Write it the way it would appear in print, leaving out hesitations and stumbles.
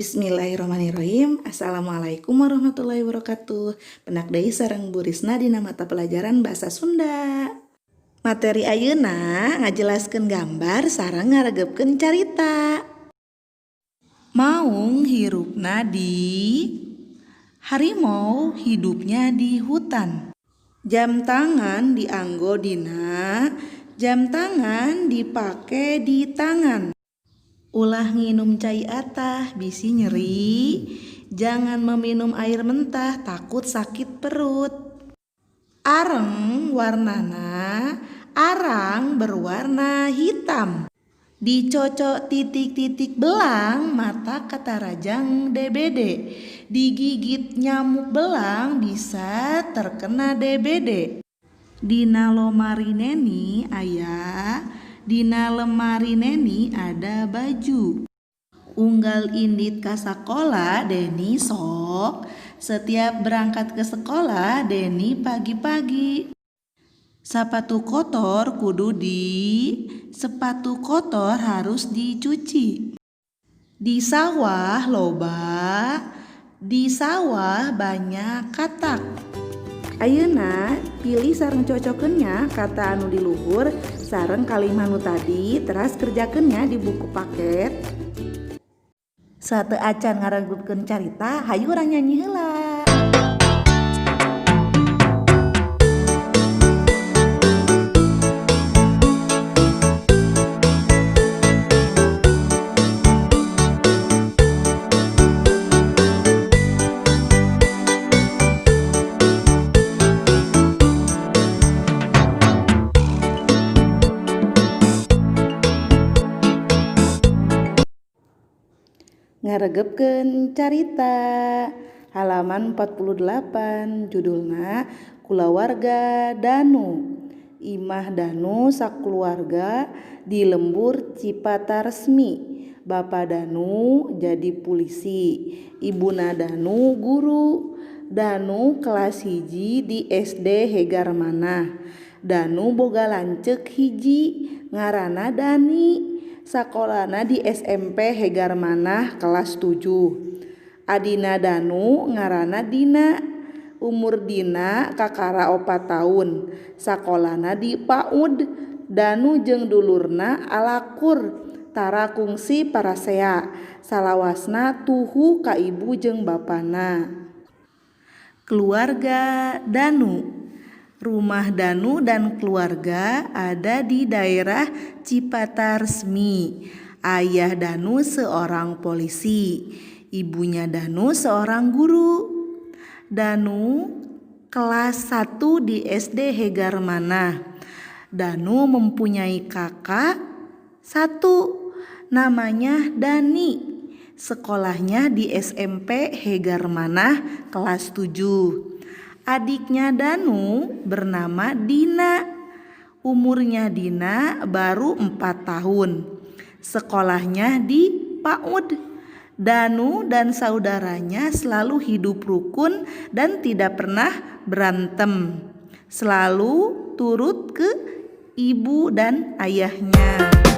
Bismillahirrahmanirrahim. Assalamualaikum warahmatullahi wabarakatuh. Penak deui sareng Bu Risna dina mata pelajaran Basa Sunda. Materi ayeuna ngajelaskeun gambar sareng ngaregepkeun carita. Maung hirupna di harimau, hidupnya di hutan. Jam tangan dianggo dina jam tangan dipake di tangan. Ulah nginum cai atah bisi nyeri, jangan meminum air mentah takut sakit perut. Areng warnana, arang berwarna hitam. Dicocok titik-titik belang mata kata rajang DBD. Digigit nyamuk belang bisa terkena DBD. Dina lomari neni Dina lemari neni ada baju. Unggal indit ka sakola Deni sok. Setiap berangkat ke sekolah Deni pagi-pagi. Sepatu kotor sepatu kotor harus dicuci. Di sawah loba, di sawah banyak katak. Ayeuna pilih sareng cocokeunnya kata anu di luhur sareng kalimat nu tadi teras kerjakeunnya di buku paket. Sateu acan ngaregepkeun carita, hayu urang nyanyi heula. Ngaregepkeun carita halaman 48 judulna Kulawarga Danu. Imah Danu sakeluarga di lembur Cipata Resmi. Bapa Danu jadi polisi, ibuna Danu guru. Danu kelas hiji di SD Hegar Manah. Danu boga lanceuk hiji ngaranna Dani. Sakolana di SMP Hegar Manah kelas 7. Adina Danu ngaranna Dina. Umur Dina kakara 4 tahun. Sakolana di PAUD. Danu jeung dulurna alakur tara kungsi parasea. Salawasna tuhu ka ibu jeung bapana. Keluarga Danu. Rumah Danu dan keluarga ada di daerah Cipata Resmi. Ayah Danu seorang polisi, ibunya Danu seorang guru. Danu kelas 1 di SD Hegar Manah. Danu mempunyai kakak 1, namanya Dani. Sekolahnya di SMP Hegar Manah kelas 7. Adiknya Danu bernama Dina. Umurnya Dina baru 4 tahun. Sekolahnya di PAUD. Danu dan saudaranya selalu hidup rukun dan tidak pernah berantem. Selalu turut ke ibu dan ayahnya.